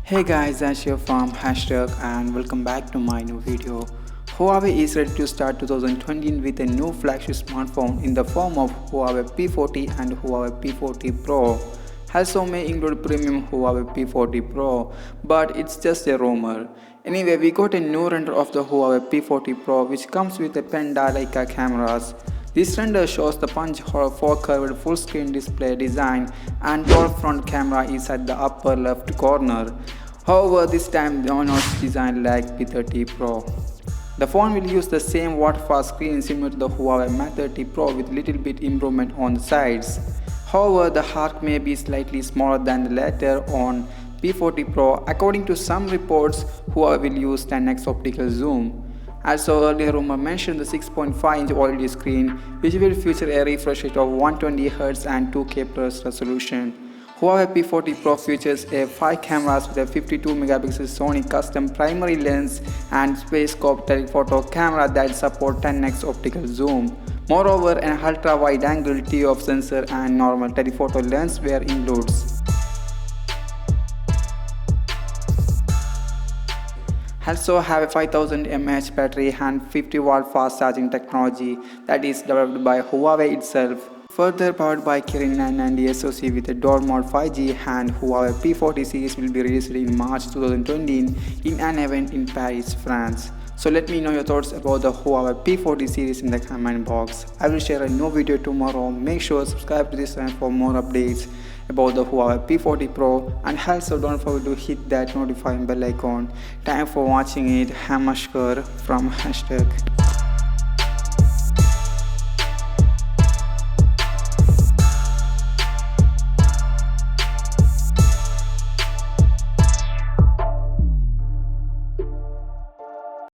Hey guys, Ashia from hashtag and welcome back to my new video. Huawei is ready to start 2020 with a new flagship smartphone in the form of Huawei P40 and Huawei P40 Pro. Also may include premium Huawei P40 Pro, but it's just a rumor. Anyway, we got a new render of the Huawei P40 Pro which comes with a Penta Leica cameras. This render shows the punch hole 4 curved full screen display design and tall front camera is at the upper left corner. However, this time the notch design like P30 Pro. The phone will use the same watt-fast screen similar to the Huawei Mate 30 Pro with little bit improvement on the sides. However, the arc may be slightly smaller than the latter on P40 Pro. According to some reports, Huawei will use 10x optical zoom. Also, earlier rumor mentioned the 6.5-inch OLED screen, which will feature a refresh rate of 120Hz and 2K plus resolution. Huawei P40 Pro features a 5 cameras with a 52-megapixel Sony custom primary lens and space scope telephoto camera that support 10x optical zoom. Moreover, an ultra-wide-angle ToF sensor and normal telephoto lens were included. Also have a 5000 mAh battery and 50-watt fast charging technology that is developed by Huawei itself. Further powered by Kirin and the SoC with a dual mode 5G, and Huawei P40 series will be released in March 2020 in an event in Paris, France. So let me know your thoughts about the Huawei P40 series in the comment box. I will share a new video tomorrow. Make sure to subscribe to this channel for more updates about the Huawei P40 Pro, and also don't forget to hit that notifying bell icon. Time for watching it. Hamashkar from hashtag.